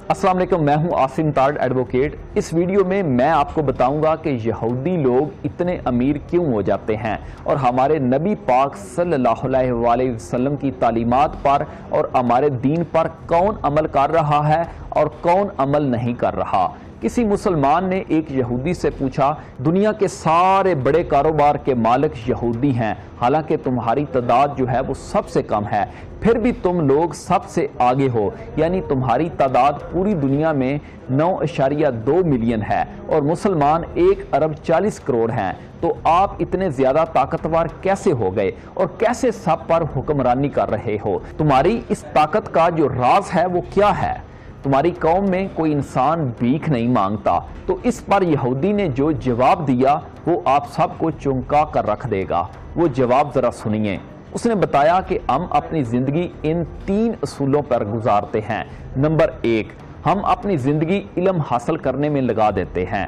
अस्सलाम वालेकुम, मैं हूं आसिम तारड़ एडवोकेट। इस वीडियो में मैं आपको बताऊंगा कि यहूदी लोग इतने अमीर क्यों हो जाते हैं और हमारे नबी पाक सल्लल्लाहु अलैहि वसल्लम की तालीमात पर और हमारे दीन पर कौन अमल कर रहा है और कौन अमल नहीं कर रहा। किसी मुसलमान ने एक यहूदी से पूछा, दुनिया के सारे बड़े कारोबार के मालिक यहूदी हैं, हालांकि तुम्हारी तादाद जो है वो सबसे कम है, फिर भी तुम लोग सबसे आगे हो, यानी तुम्हारी तादाद पूरी दुनिया में 9.2 मिलियन है और मुसलमान 1 अरब 40 करोड़ हैं। तो आप इतने ज्यादा ताकतवर कैसे हो गए और कैसे सब पर हुक्मरानी कर रहे हो? तुम्हारी इस ताकत का जो राज है वो क्या है? तुम्हारी कौम में कोई इंसान भीख नहीं मांगता। तो इस पर यहूदी ने जो जवाब दिया वो आप सबको चौंका कर रख देगा। वो जवाब जरा सुनिए। उसने बताया कि हम अपनी जिंदगी इन 3 असूलों पर गुजारते हैं। नंबर 1, हम अपनी जिंदगी इल्म हासिल करने में लगा देते हैं।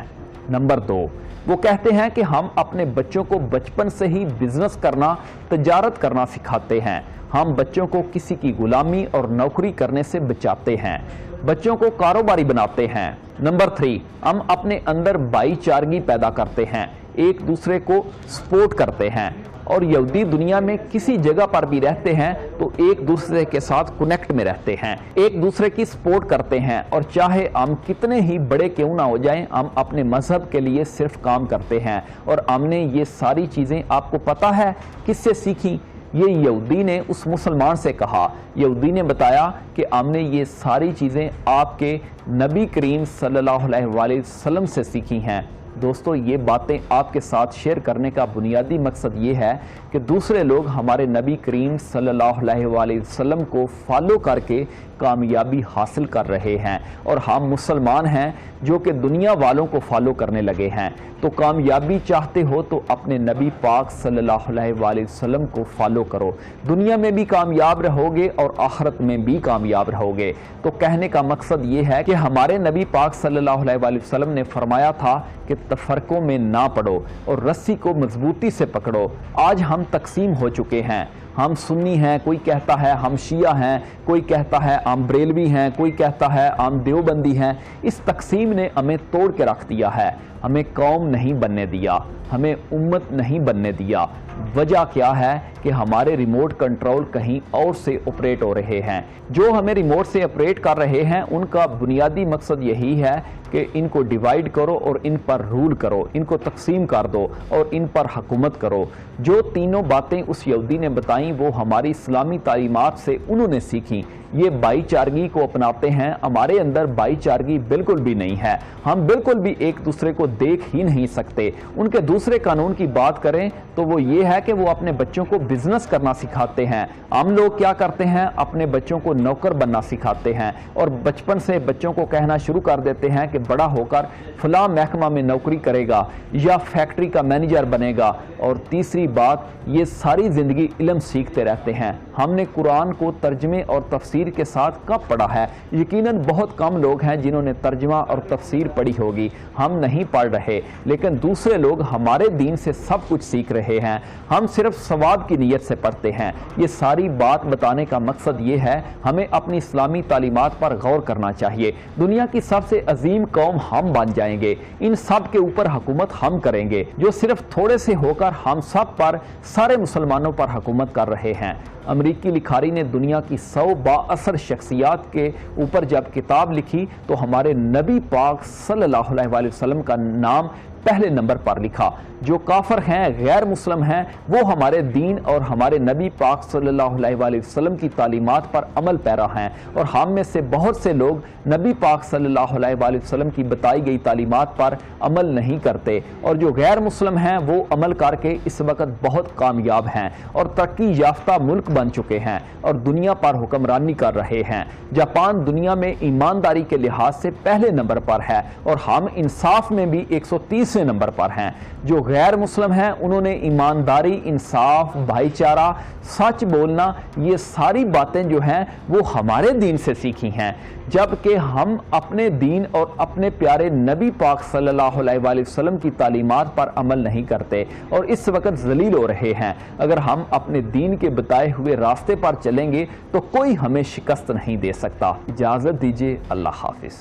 नंबर 2, वो कहते हैं कि हम अपने बच्चों को बचपन से ही बिजनेस करना, तजारत करना सिखाते हैं। हम बच्चों को किसी की गुलामी और नौकरी करने से बचाते हैं, बच्चों को कारोबारी बनाते हैं। नंबर 3, हम अपने अंदर भाईचारगी पैदा करते हैं, एक दूसरे को सपोर्ट करते हैं। और यहूदी दुनिया में किसी जगह पर भी रहते हैं तो एक दूसरे के साथ कनेक्ट में रहते हैं, एक दूसरे की सपोर्ट करते हैं और चाहे हम कितने ही बड़े क्यों ना हो जाएं, हम अपने मजहब के लिए सिर्फ काम करते हैं। और हमने ये सारी चीज़ें, आपको पता है किससे सीखी? ये यहूदी ने उस मुसलमान से कहा। यहूदी ने बताया कि हमने ये सारी चीज़ें आपके नबी करीम सल्लल्लाहु अलैहि वसल्लम से सीखी हैं। दोस्तों, ये बातें आपके साथ शेयर करने का बुनियादी मकसद ये है कि दूसरे लोग हमारे नबी करीम सल्लल्लाहु अलैहि वसल्लम को फॉलो करके कामयाबी हासिल कर रहे हैं और हम मुसलमान हैं जो कि दुनिया वालों को फॉलो करने लगे हैं। तो कामयाबी चाहते हो तो अपने नबी पाक सल्लल्लाहु अलैहि वसल्लम को फॉलो करो, दुनिया में भी कामयाब रहोगे और आखिरत में भी कामयाब रहोगे। तो कहने का मकसद ये है कि हमारे नबी पाक सल्लल्लाहु अलैहि वसल्लम ने फरमाया था कि तफरकों में ना पड़ो और रस्सी को मजबूती से पकड़ो। आज हम तकसीम हो चुके हैं, हम सुन्नी हैं, कोई कहता है हम शिया हैं, कोई कहता है हम बरेलवी हैं, कोई कहता है हम देवबंदी हैं। इस तकसीम ने हमें तोड़ के रख दिया है, हमें कौम नहीं बनने दिया, हमें उम्मत नहीं बनने दिया। वजह क्या है कि हमारे रिमोट कंट्रोल कहीं और से ऑपरेट हो रहे हैं। जो हमें रिमोट से ऑपरेट कर रहे हैं उनका बुनियादी मकसद यही है कि इनको डिवाइड करो और इन पर रूल करो, इनको तकसीम कर दो और इन पर हुकूमत करो। जो तीनों बातें उस यहूदी ने बताई वो हमारी इस्लामी तालीमात से उन्होंने सीखी। ये भाईचारगी को अपनाते हैं, हमारे अंदर भाईचारगी बिल्कुल भी नहीं है, हम बिल्कुल भी एक दूसरे को देख ही नहीं सकते। उनके दूसरे कानून की बात करें तो वो ये है कि वो अपने बच्चों को बिजनेस करना सिखाते हैं। हम लोग क्या करते हैं, अपने बच्चों को नौकर बनना सिखाते हैं और बचपन से बच्चों को कहना शुरू कर देते हैं कि बड़ा होकर फलां महकमा में नौकरी करेगा या फैक्ट्री का मैनेजर बनेगा। और तीसरी बात, ये सारी जिंदगी इल्म सीखते रहते हैं। हमने कुरान को तर्जमे और तफसीर के साथ कब पढ़ा है? यकीनन बहुत कम लोग हैं जिन्होंने तर्जमा और तफसीर पढ़ी होगी, हम नहीं पढ़ रहे, लेकिन दूसरे लोग हमारे दीन से सब कुछ सीख रहे हैं। हम सिर्फ सवाब की नीयत से पढ़ते हैं। ये सारी बात बताने का मकसद ये है, हमें अपनी इस्लामी तालीमात पर गौर करना चाहिए। दुनिया की सबसे अजीम कौम हम बन जाएंगे, इन सब के ऊपर हुकूमत हम करेंगे, जो सिर्फ थोड़े से होकर हम सब पर, सारे मुसलमानों पर हुकूमत कर रहे हैं। अमरीकी लिखारी ने दुनिया की 100 बाअसर शख्सियात के ऊपर जब किताब लिखी तो हमारे नबी पाक सल्लल्लाहु अलैहि वसल्लम का नाम पहले नंबर पर लिखा। जो काफिर हैं, गैर मुस्लिम हैं, वो हमारे दीन और हमारे नबी पाक सल्लल्लाहु अलैहि वसल्लम की तालीमात पर अमल पैरा हैं और हम में से बहुत से लोग नबी पाक सल्लल्लाहु अलैहि वसल्लम की बताई गई तालीमात पर अमल नहीं करते। और जो गैर मुस्लिम हैं वो अमल करके इस वक्त बहुत कामयाब हैं और तरक्की याफ्ता मुल्क बन चुके हैं और दुनिया पर हुक्मरानी कर रहे हैं। जापान दुनिया में ईमानदारी के लिहाज से पहले नंबर पर है और हम इंसाफ में भी 130 تیسرے نمبر پر ہیں۔ جو غیر مسلم ہیں انہوں نے ایمانداری، انصاف، بھائی چارہ، سچ بولنا، یہ ساری باتیں جو ہیں وہ ہمارے دین سے سیکھی ہیں، جبکہ ہم اپنے دین اور اپنے پیارے نبی پاک صلی اللہ علیہ وآلہ وسلم کی تعلیمات پر عمل نہیں کرتے اور اس وقت ذلیل ہو رہے ہیں۔ اگر ہم اپنے دین کے بتائے ہوئے راستے پر چلیں گے تو کوئی ہمیں شکست نہیں دے سکتا۔ اجازت دیجیے، اللہ حافظ۔